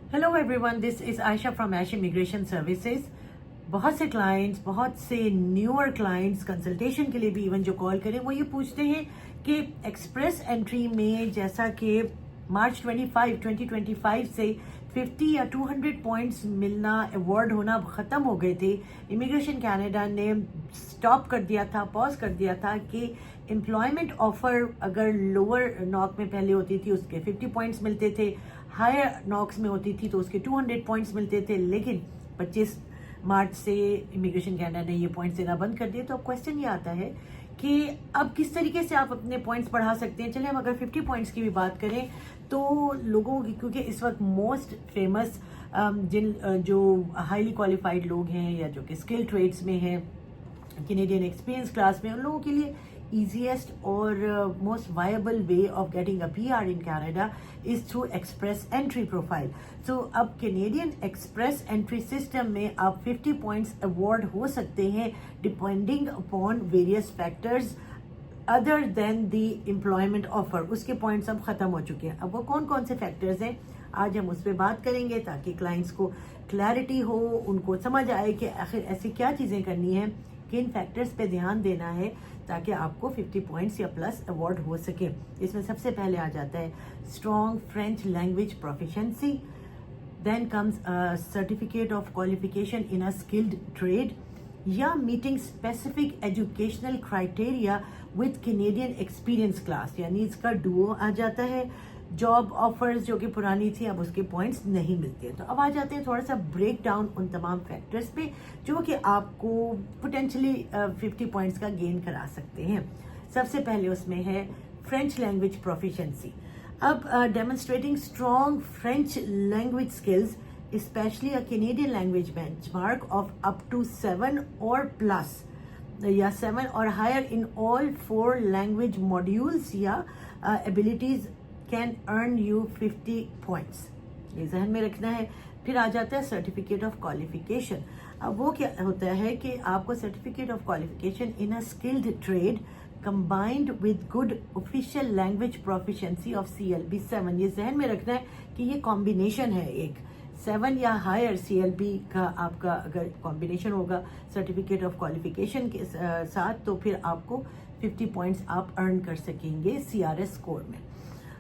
Hello everyone, this is Ayesha from Ash immigration services. बहुत से clients, बहुत से न्यूअर क्लाइंट्स कंसल्टेशन के लिए भी इवन जो कॉल करें वो ये पूछते हैं कि एक्सप्रेस एंट्री में जैसा कि मार्च 2025 से 50 या 200 पॉइंट्स मिलना, अवार्ड होना ख़त्म हो गए थे। इमिग्रेशन कनाडा ने स्टॉप कर दिया था, पॉज कर दिया था कि एम्प्लॉयमेंट ऑफर अगर लोअर नॉक में पहले होती थी उसके 50 पॉइंट्स मिलते थे, हायर नॉक्स में होती थी तो उसके 200 पॉइंट्स मिलते थे। लेकिन 25 मार्च से इमिग्रेशन कनाडा ने ये पॉइंट्स देना बंद कर दिए। तो अब क्वेश्चन ये आता है कि अब किस तरीके से आप अपने पॉइंट्स बढ़ा सकते हैं। चलिए हम अगर 50 पॉइंट्स की भी बात करें तो लोगों की, क्योंकि इस वक्त मोस्ट फेमस जो हाईली क्वालिफाइड लोग हैं या जो कि स्किल ट्रेड्स में हैं, कैनेडियन एक्सपीरियंस क्लास में, उन लोगों के लिए easiest और most viable way of getting a PR in Canada is through express entry profile. So अब Canadian express entry system में आप 50 points award हो सकते हैं depending upon various factors other than the employment offer. उसके points अब खत्म हो चुके हैं। अब वो कौन कौन से factors हैं आज हम उस पर बात करेंगे ताकि क्लाइंट्स को क्लैरिटी हो, उनको समझ आए कि आखिर ऐसी क्या चीज़ें करनी है, किन फैक्टर्स पे ध्यान देना है ताकि आपको 50 पॉइंट्स या प्लस अवार्ड हो सके। इसमें सबसे पहले आ जाता है strong French language proficiency, then comes certificate of qualification in a skilled trade या meeting specific educational criteria with Canadian experience class, यानी इसका डुओ आ जाता है। जॉब ऑफर्स जो कि पुरानी थी अब उसके पॉइंट्स नहीं मिलते। तो अब आ जाते हैं थोड़ा सा ब्रेक डाउन उन तमाम फैक्टर्स पे जो कि आपको पोटेंशली 50 पॉइंट्स का गेन करा सकते हैं। सबसे पहले उसमें है फ्रेंच लैंग्वेज प्रोफिशिएंसी। अब demonstrating strong French language skills, especially a Canadian language benchmark of up to 7 और प्लस या 7 और higher in all 4 language modules या abilities can earn you 50 points. ये जहन में रखना है। फिर आ जाता है सर्टिफिकेट ऑफ क्वालिफिकेशन। अब वो क्या होता है कि आपको certificate of qualification in a skilled trade combined with good official language proficiency of CLB 7। ये जहन में रखना है कि ये कॉम्बिनेशन है, एक 7 या हायर CLB का आपका अगर कॉम्बिनेशन होगा सर्टिफिकेट ऑफ क्वालिफिकेशन के साथ तो फिर आपको 50 पॉइंट्स आप अर्न कर सकेंगे CRS स्कोर में।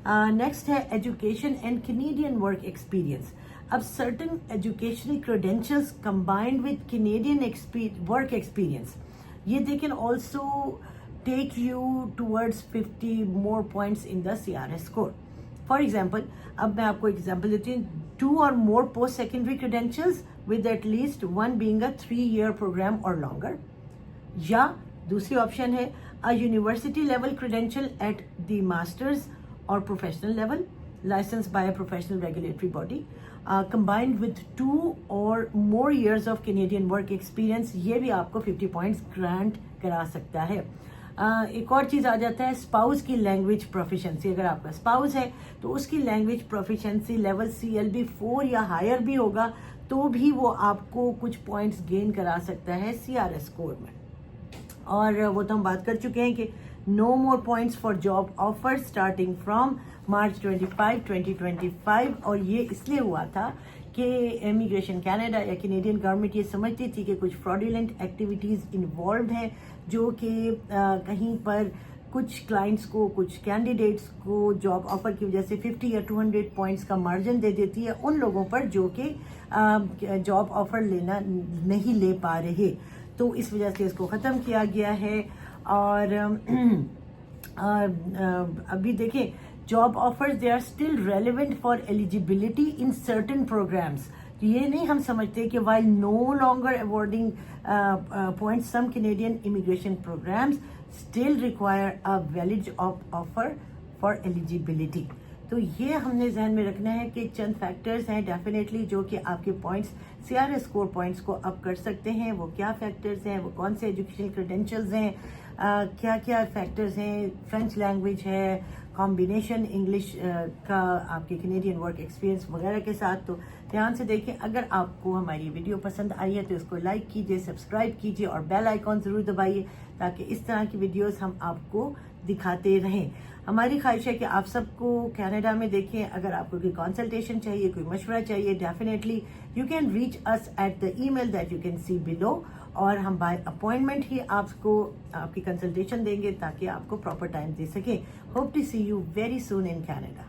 नेक्स्ट है education and Canadian work experience. अब certain educational credentials combined with Canadian work experience, ये they can also take you towards 50 more points in the CRS score. For example, अब मैं आपको example देती हूँ, 2 और more post secondary credentials with at least 1 being a 3-year program और longer, या दूसरी ऑप्शन है a university level credential at the masters or professional level licensed by a professional regulatory body combined with 2 or more years of Canadian work experience। ये भी आपको 50 points grant करा सकता है। एक और चीज़ आ जाता है स्पाउस की लैंग्वेज प्रोफिशिएंसी। अगर आपका स्पाउस है तो उसकी लैंग्वेज प्रोफिशिएंसी लेवल CLB 4 या हायर भी होगा तो भी वो आपको कुछ पॉइंट्स गेन करा सकता है CRS स्कोर में। और वो तो हम बात कर चुके हैं कि no more points for job offers starting from March 25, 2025। और ये इसलिए हुआ था कि इमिग्रेशन कनाडा या कैनेडियन गवर्नमेंट ये समझती थी कि कुछ फ्रॉडुलेंट एक्टिविटीज़ इन्वॉल्व हैं जो कि कहीं पर कुछ क्लाइंट्स को, कुछ कैंडिडेट्स को जॉब ऑफर की वजह से 50 या 200 पॉइंट्स का मार्जिन दे देती है उन लोगों पर जो कि जॉब ऑफर लेना नहीं ले पा रहे। तो इस वजह से इसको ख़त्म किया गया है। और अभी देखें, job offers they are still relevant for eligibility in certain programs. तो ये नहीं हम समझते कि while no longer awarding points some Canadian immigration programs still require a valid offer for eligibility. तो ये हमने जहन में रखना है कि चंद फैक्टर्स हैं डेफिनेटली जो कि आपके पॉइंट्स CRS स्कोर पॉइंट्स को अप कर सकते हैं। वो क्या फैक्टर्स हैं, वो कौन से एजुकेशनल क्रेडेंशियल्स हैं, क्या क्या फैक्टर्स हैं, फ्रेंच लैंग्वेज है, कॉम्बिनेशन इंग्लिश का आपके कैनेडियन वर्क एक्सपीरियंस वगैरह के साथ। तो ध्यान से देखें। अगर आपको हमारी वीडियो पसंद आई है तो इसको लाइक कीजिए, सब्सक्राइब कीजिए और बेल आइकॉन ज़रूर दबाइए ताकि इस तरह की वीडियोस हम आपको दिखाते रहें। ہماری خواہش ہے کہ آپ سب کو کینیڈا میں دیکھیں. اگر آپ کو کوئی کنسلٹیشن چاہیے, کوئی مشورہ چاہیے, definitely you can reach us at the email that you can see below, اور ہم بائی اپوائنٹمنٹ ہی آپ کو آپ کی کنسلٹیشن دیں گے تاکہ آپ کو پراپر ٹائم دے سکیں. Hope to see you very soon in Canada.